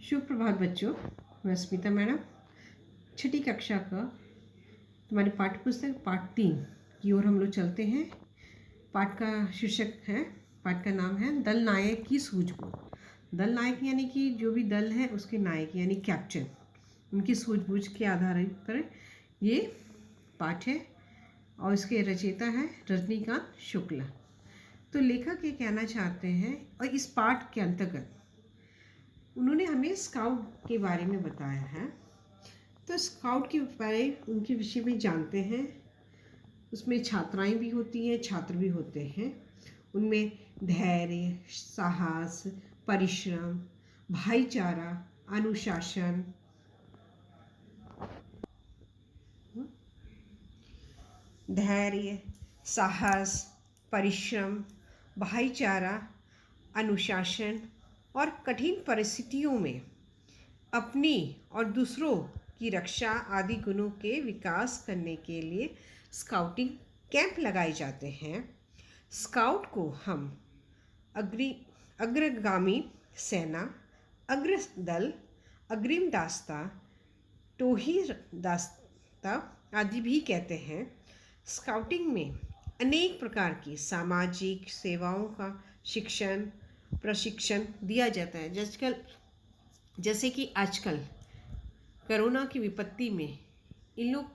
शुभ प्रभात बच्चों। मैं स्मिता मैडम छठी कक्षा का तुम्हारे पाठ्य पुस्तक पाठ 3 की ओर हम लोग चलते हैं। पाठ का शीर्षक है, पाठ का नाम है दल नायक की सूझबूझ। दल नायक यानी कि जो भी दल है उसके नायक यानी कैप्टन, उनकी सूझबूझ के आधार पर ये पाठ है और इसके रचयिता है रजनीकांत शुक्ला। तो लेखक ये कहना चाहते हैं और इस पाठ के अंतर्गत उन्होंने हमें स्काउट के बारे में बताया है। तो स्काउट के बारे उनके विषय में जानते हैं। उसमें छात्राएं भी होती हैं, छात्र भी होते हैं। उनमें धैर्य, साहस, परिश्रम, भाईचारा, अनुशासन, धैर्य, साहस, परिश्रम, भाईचारा, अनुशासन और कठिन परिस्थितियों में अपनी और दूसरों की रक्षा आदि गुणों के विकास करने के लिए स्काउटिंग कैंप लगाए जाते हैं। स्काउट को हम अग्रगामी सेना, अग्र दल, अग्रिम दास्ता, टोही दास्ता आदि भी कहते हैं। स्काउटिंग में अनेक प्रकार की सामाजिक सेवाओं का प्रशिक्षण दिया जाता है। जैसे कि आजकल कोरोना की विपत्ति में इन लोग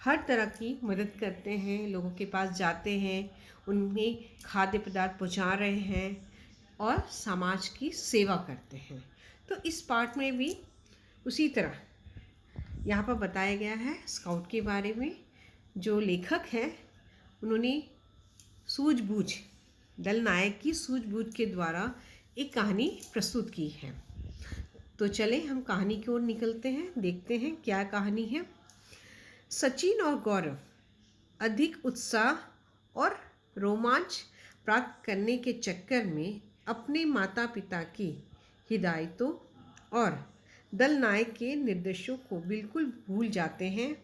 हर तरह की मदद करते हैं, लोगों के पास जाते हैं, उन्हें खाद्य पदार्थ पहुंचा रहे हैं और समाज की सेवा करते हैं। तो इस पाठ में भी उसी तरह यहाँ पर बताया गया है स्काउट के बारे में। जो लेखक हैं उन्होंने सूझबूझ, दल नायक की सूझबूझ के द्वारा एक कहानी प्रस्तुत की है। तो चले हम कहानी की ओर निकलते हैं, देखते हैं क्या कहानी है। सचिन और गौरव अधिक उत्साह और रोमांच प्राप्त करने के चक्कर में अपने माता पिता की हिदायतों और दल नायक के निर्देशों को बिल्कुल भूल जाते हैं।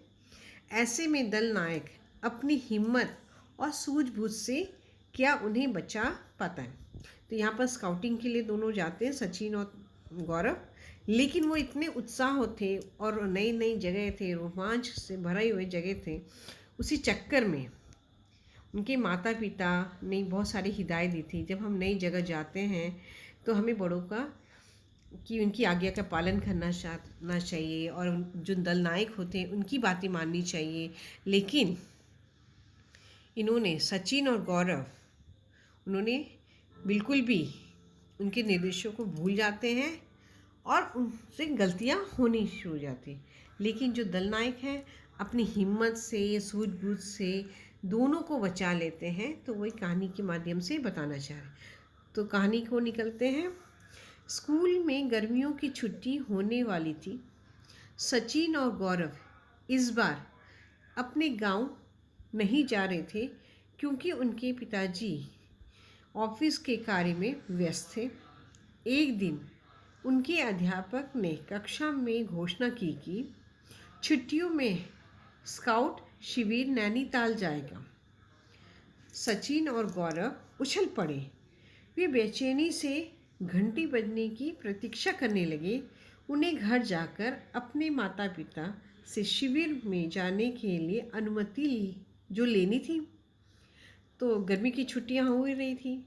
ऐसे में दल नायक अपनी हिम्मत और सूझबूझ से क्या उन्हें बचा पाता है। तो यहाँ पर स्काउटिंग के लिए दोनों जाते हैं, सचिन और गौरव, लेकिन वो इतने उत्साह थे और नई नई जगह थे, रोमांच से भरे हुए जगह थे। उसी चक्कर में उनके माता पिता ने बहुत सारी हिदायत दी थी। जब हम नई जगह जाते हैं तो हमें बड़ों का कि उनकी आज्ञा का पालन करना चाहिए और जो दल नायक होते हैं उनकी बातें माननी चाहिए। लेकिन इन्होंने, सचिन और गौरव, उन्होंने बिल्कुल भी उनके निर्देशों को भूल जाते हैं और उनसे गलतियां होनी शुरू हो जाती। लेकिन जो दल नायक हैं अपनी हिम्मत से, सूझबूझ से दोनों को बचा लेते हैं। तो वही कहानी के माध्यम से बताना चाह रहे। तो कहानी को निकलते हैं। स्कूल में गर्मियों की छुट्टी होने वाली थी। सचिन और गौरव इस बार अपने गांव नहीं जा रहे थे क्योंकि उनके पिताजी ऑफिस के कार्य में व्यस्त थे। एक दिन उनके अध्यापक ने कक्षा में घोषणा की कि छुट्टियों में स्काउट शिविर नैनीताल जाएगा। सचिन और गौरव उछल पड़े। वे बेचैनी से घंटी बजने की प्रतीक्षा करने लगे। उन्हें घर जाकर अपने माता पिता से शिविर में जाने के लिए अनुमति जो लेनी थी। तो गर्मी की छुट्टियां हो रही थी,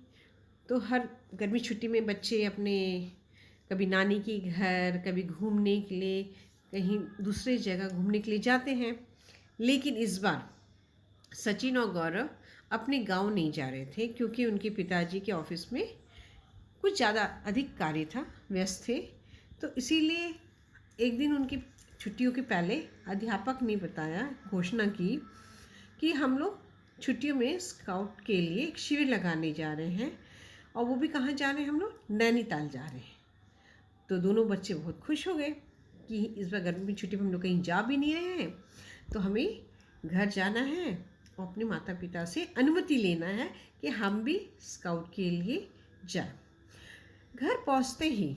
तो हर गर्मी छुट्टी में बच्चे अपने कभी नानी के घर, कभी घूमने के लिए कहीं दूसरे जगह घूमने के लिए जाते हैं। लेकिन इस बार सचिन और गौरव अपने गांव नहीं जा रहे थे क्योंकि उनके पिताजी के ऑफिस में कुछ ज़्यादा अधिक कार्य था, व्यस्त थे। तो इसीलिए एक दिन उनकी छुट्टियों के पहले अध्यापक ने बताया, घोषणा की कि हम लोग छुट्टियों में स्काउट के लिए एक शिविर लगाने जा रहे हैं। और वो भी कहाँ जा रहे हैं, हम लोग नैनीताल जा रहे हैं। तो दोनों बच्चे बहुत खुश हो गए कि इस बार गर्मी की छुट्टी में हम लोग कहीं जा भी नहीं रहे हैं, तो हमें घर जाना है और अपने माता पिता से अनुमति लेना है कि हम भी स्काउट के लिए जाएं। घर पहुंचते ही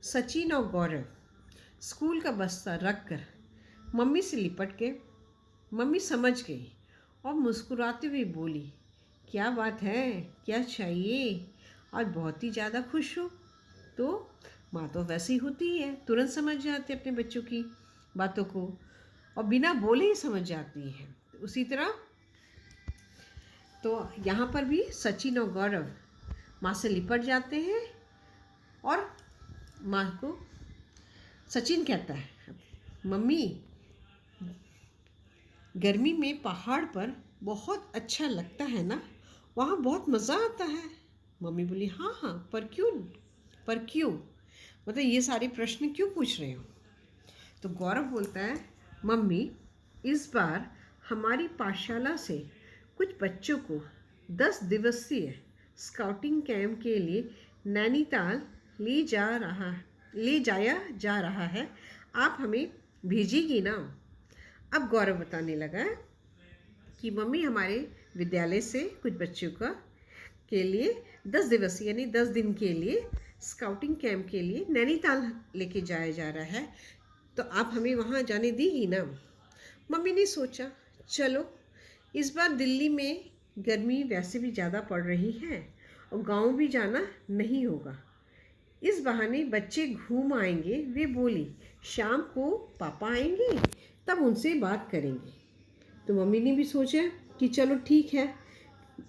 सचिन और गौरव स्कूल का बस्ता रख कर मम्मी से लिपट गए। मम्मी समझ गई और मुस्कुराते हुए बोली, क्या बात है, क्या चाहिए, आज बहुत ही ज़्यादा खुश हो। तो माँ तो वैसी होती है, तुरंत समझ जाती है अपने बच्चों की बातों को और बिना बोले ही समझ जाती है। उसी तरह तो यहाँ पर भी सचिन और गौरव माँ से लिपट जाते हैं और माँ को सचिन कहता है, मम्मी गर्मी में पहाड़ पर बहुत अच्छा लगता है ना, वहाँ बहुत मज़ा आता है। मम्मी बोली, हाँ हाँ, पर क्यों मतलब ये सारे प्रश्न क्यों पूछ रहे हो? तो गौरव बोलता है, मम्मी इस बार हमारी पाठशाला से कुछ बच्चों को 10 दिवसीय स्काउटिंग कैंप के लिए नैनीताल ले जाया जा रहा है, आप हमें भेजेगी ना? अब गौरव बताने लगा कि मम्मी हमारे विद्यालय से कुछ बच्चों के लिए 10 दिवसीय यानी 10 दिन के लिए स्काउटिंग कैंप के लिए नैनीताल लेके जाया जा रहा है, तो आप हमें वहाँ जाने देगी ना? मम्मी ने सोचा, चलो इस बार दिल्ली में गर्मी वैसे भी ज़्यादा पड़ रही है और गांव भी जाना नहीं होगा, इस बहाने बच्चे घूम आएंगे। वे बोली, शाम को पापा आएंगे तब उनसे बात करेंगे। तो मम्मी ने भी सोचा कि चलो ठीक है,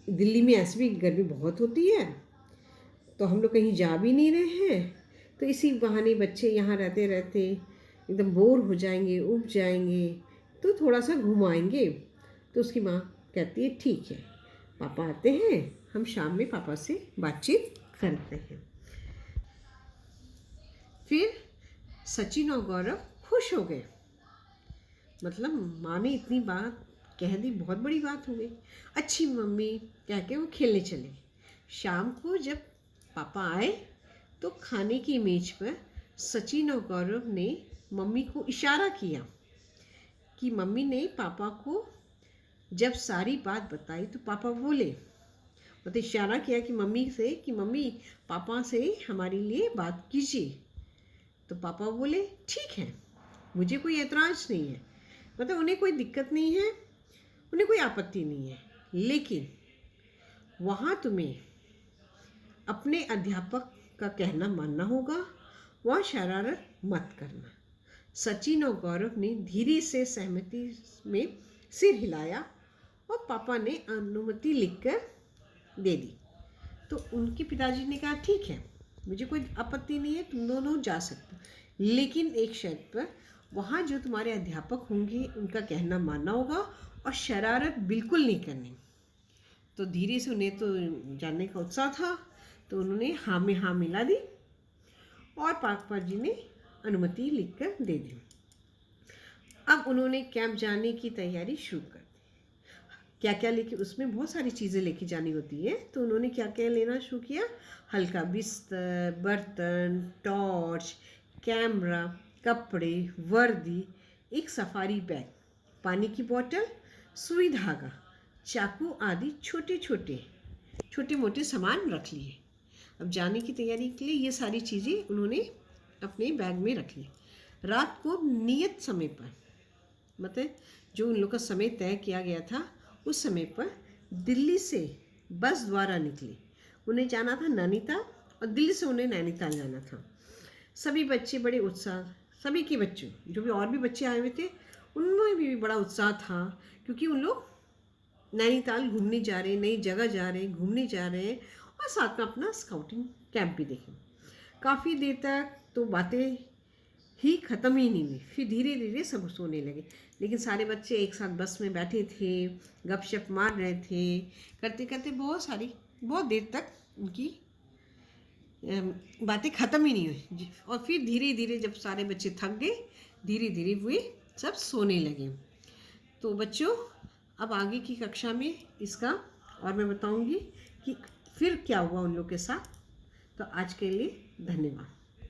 दिल्ली में ऐसे भी गर्मी बहुत होती है तो हम लोग कहीं जा भी नहीं रहे हैं, तो इसी बहाने बच्चे यहाँ रहते रहते एकदम बोर हो जाएंगे, उब जाएंगे, तो थोड़ा सा घुमाएंगे। तो उसकी माँ कहती है, ठीक है, पापा आते हैं, हम शाम में पापा से बातचीत करते हैं। फिर सचिन और गौरव खुश हो गए, मतलब माँ ने इतनी बात कह दी, बहुत बड़ी बात हो गई। अच्छी मम्मी कह के वो खेलने चले। शाम को जब पापा आए तो खाने की मेज पर सचिन और गौरव ने मम्मी को इशारा किया कि मम्मी ने पापा को जब सारी बात बताई तो पापा बोले, मतलब इशारा किया कि मम्मी से कि मम्मी पापा से हमारे लिए बात कीजिए। तो पापा बोले, ठीक है, मुझे कोई ऐतराज़ नहीं है, मतलब उन्हें कोई दिक्कत नहीं है, उन्हें कोई आपत्ति नहीं है, लेकिन वहाँ तुम्हें अपने अध्यापक का कहना मानना होगा, वहाँ शरारत मत करना। सचिन और गौरव ने धीरे से सहमति में सिर हिलाया और पापा ने अनुमति लिखकर दे दी। तो उनके पिताजी ने कहा, ठीक है, मुझे कोई आपत्ति नहीं है, तुम दोनों जा सकते हो, लेकिन एक शर्त पर, वहाँ जो तुम्हारे अध्यापक होंगे उनका कहना मानना होगा और शरारत बिल्कुल नहीं करनी। तो धीरे से उन्हें तो जानने का उत्साह था, तो उन्होंने हाँ में हाँ मिला दी और पापा जी ने अनुमति लिखकर दे दी। अब उन्होंने कैंप जाने की तैयारी शुरू कर दी। क्या क्या लेके, उसमें बहुत सारी चीज़ें लेके जानी होती है, तो उन्होंने क्या क्या लेना शुरू किया, हल्का बिस्तर, बर्तन, टॉर्च, कैमरा, कपड़े, वर्दी, एक सफारी बैग, पानी की बोतल, सुई धागा, चाकू आदि छोटे मोटे सामान रख लिए। अब जाने की तैयारी के लिए ये सारी चीज़ें उन्होंने अपने बैग में रख ली। रात को नियत समय पर, मतलब जो उन लोग का समय तय किया गया था उस समय पर दिल्ली से बस द्वारा निकली। उन्हें जाना था नैनीताल और दिल्ली से उन्हें नैनीताल जाना था। सभी बच्चे बड़े उत्साह, सभी के बच्चों, जो भी और भी बच्चे आए हुए थे उनमें भी बड़ा उत्साह था, क्योंकि उन लोग नैनीताल घूमने जा रहे हैं, नई जगह जा रहे हैं, घूमने जा रहे हैं और साथ में अपना स्काउटिंग कैंप भी देखें। काफ़ी देर तक तो बातें ही ख़त्म ही नहीं हुई, फिर धीरे धीरे सब सोने लगे। लेकिन सारे बच्चे एक साथ बस में बैठे थे, गपशप मार रहे थे, करते करते बहुत देर तक उनकी बातें ख़त्म ही नहीं हुई। और फिर धीरे धीरे जब सारे बच्चे थक गए, धीरे धीरे वे सब सोने लगे। तो बच्चों, अब आगे की कक्षा में इसका और मैं बताऊंगी कि फिर क्या हुआ उन लोग के साथ। तो आज के लिए धन्यवाद।